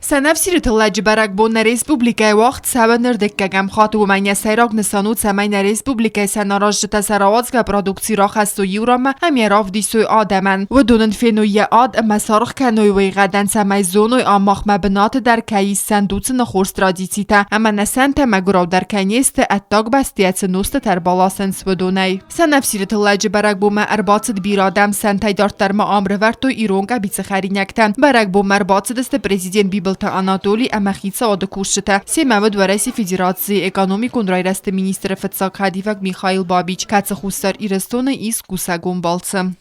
Сәнәфсире тылладжи барак бонна республикăйы уагъд сәвәнер деккәгәм хату мәне сайрак нысанут сәмәйне республикăйы сәнарajжыта саравацга продукци рахастой юрама әмерав дисой адаман. Вдунын фенуйе ад масарх кәнуй вайғадан сәмәй зоной амах мәбінаты дар кәйіс сәндуцыны хорс традицита. Әмә нәсәнтә мәгурав дар кәнесті әттак бастияцы носты тәрбаласын свдунай. Сәнәфсире тылладжи барак бума ərбацыд bir adam сәнтәй дартарма амры вәрту иронга бицехәринәктән. Барак бума ərбацыдысты президент Библ Анатолий Амахица одыкушыта. Семавд вареси Федерации экономикун райрасты министры Фетсакадивак Михаил Бабич кацахустар ирестона из Кусагун балцы.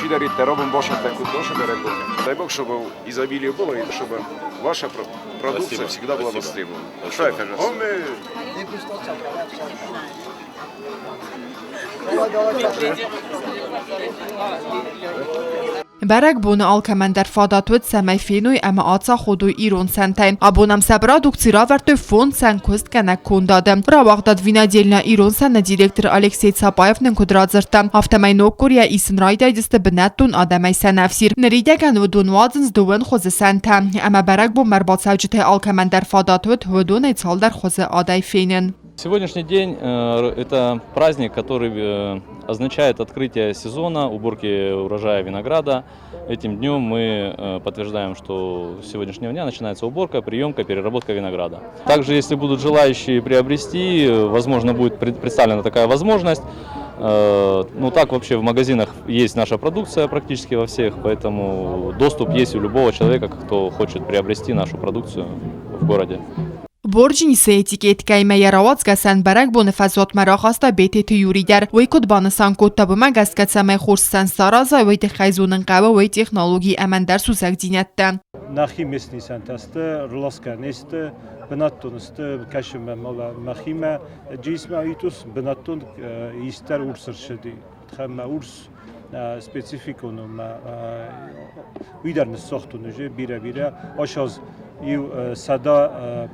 Чи дарите, робимо вашу таку тоже дорогу. Дай Бог, чтобы изобилие было и чтобы ваша продукция всегда была востребована. Большое, пожалуйста. Барак буна алкамандер фадатуд сәмәй фенуй әмә атса ходуй ирон сәнтәйн. Абонам сә продукци раварты фонд сәнкуыстгăнăг кондады. Равағдад винодельня ирон сәнна директор Алексей Цапаевның кудрадзырта. Автомай ноккурия исін райдайдысты бінәттун адамай сәнәфсир. Нәридәгән вдун вадзынз дуын хозы сәнтә. Әмә барак бу мәрбатсавчытай алкамандер фадатуд вдун айцалдар хозы адай фенен. Сегодняшний день это праздник, который означает открытие сезона уборки урожая винограда. Этим днем мы подтверждаем, что с сегодняшнего дня начинается уборка, приемка, переработка винограда. Также, если будут желающие приобрести, возможно, будет представлена такая возможность. Ну так вообще в магазинах есть наша продукция практически во всех, поэтому доступ есть у любого человека, кто хочет приобрести нашу продукцию в городе. Боржинisi etiketkayma yarawazgasan barak bu nefazot maraxasta bete tiyurider ve kudbanısan kodtabı magaskatsamay xorsan saraza ve texayzunun qava ve texnologi amandar suzak dinettan. Naxi mesnisan tasta rlaskaneste benatoniste kaşıma mala maxima cisma itus benaton ister ursırşedi. Txama urs specifikonum uidarnes soxtunuje bira aşaz yu sada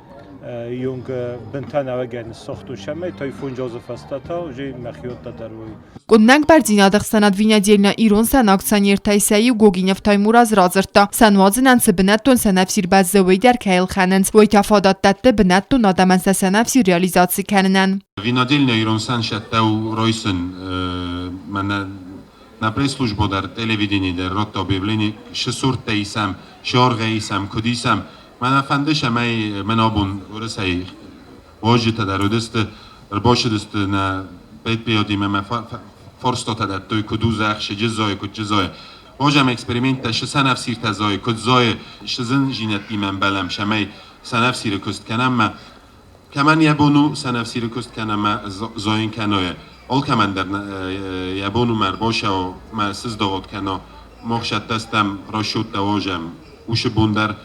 Yung bintana vegen soxtu şamay tayfun Joseph astata uje maxiot daroy. Kudnag bardinadıq sanad vinodельня İron san aksioner taysayi Goginev Taymur az razırtda. Sanvazınan sibinatton sanafsir bazzavay der kayl xanans. Voy tafadat datte binatton adamansa sanafsir realizatsi kanınan. Vinodельня İron san şattau roysın na press-службу dar televidení der rota objevlení šesurte isam, šorge isam, kudisam. من فندش همه منابون ورسای واجد تدارودست رباشدست نه بیت بیادیم من فرستاد تدار توی کدوز اخش جزای کد جزای واجم اکسپریمنت تش سنفسیر تزای کد زای شزن جینت بیمن بلم شمی سنفسیر کست کنم ما کمان یبونو سنفسیر کست کنم ما زاین کنایه آل کمان در یبونو مر باشه و ما سز داوت کنا مخشت دستم راشود دواجم اوش بوندر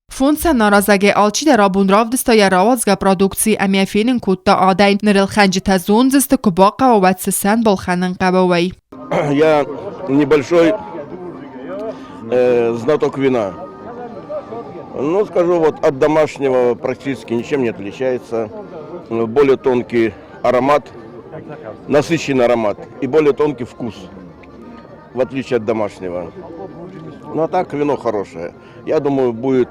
Фонд сәнаразаге алчи дарабун равдыста яравазга продукции амяфенин кутта адай нырылханджита зонзысты кубака оватсысан болханын кабавай. Я небольшой знаток вина. Ну, скажу, вот от домашнего практически ничем не отличается. Более тонкий аромат, насыщенный аромат и более тонкий вкус. В отличие от домашнего. Ну а так вино хорошее. Я думаю, будет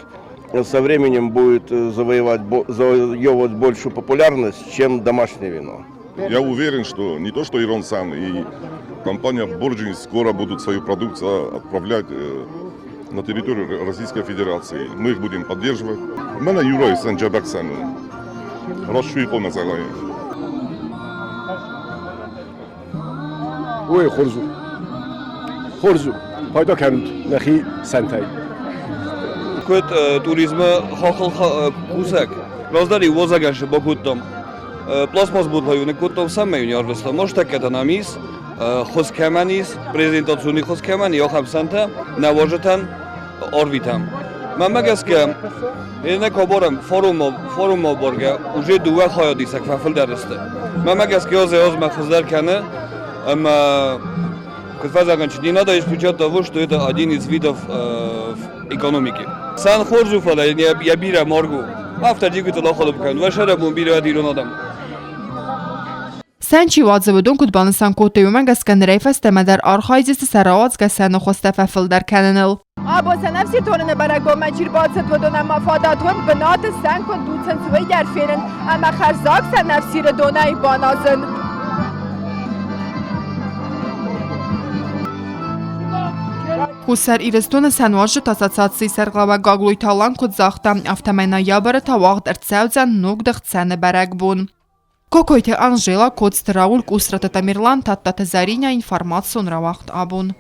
со временем будет завоевывать большую популярность, чем домашнее вино. Я уверен, что не то что Ирон Сан и компания Борджин скоро будут свою продукцию отправлять на территорию Российской Федерации. Мы их будем поддерживать. Меня Юра из Сәнджабаксаны. Расшуйко называем. Ой, хорзу. Хорзу, пайда кәмд, нәхи сәнтәй. Көт туризмы хақыл кусак. Раздари возаганшы бакуттам. Пластмас будхаюны куттам сәммәйін ярвысла. Можта кәтанамиз, хоз кәмәниз, презентацияны хоз кәмәни яхам сәнтә, наважытан, орвитам. Mən məgəskə, elinə kabarım forum borga, uje duva hayadisək fəfil dəristə. Mən məgəskə yoz məxizlərkəni, Фестиваль не надо исключать того, что это один из видов экономики. Сан хорзуфала я бира моргу. Автор дикута лохолубкан. Вашара бум бира дирон адам. Սանչի վազվդուն կուտբանսան կոտեյում գասկանրեյ ֆեստեմադար արխայզիսը սարաոց գասանը խոստաֆաֆլ դարքաննլ Աբոսը նավսի տորնը բարագոմ մաջիր բացըտ վդոն ամա ֆադատում բնատը սանքոն դուցն ծվի դարֆերն ամա խարզակ սա նավսիրը դոնայի բանազն Հուսար իրստոնը սանվարժը տասացացի սերգլավագ գագլույթալան կոտ զաղտա ավտամենա յաբարը թավաղդ ըրծաուծան նուկ դղծանը բարագբուն Կոկոյթի Անժելա կոց տրաուլ կուսրատը տամիрлան տատտատը զարինյա ինформացիոն რავաղտ աբուն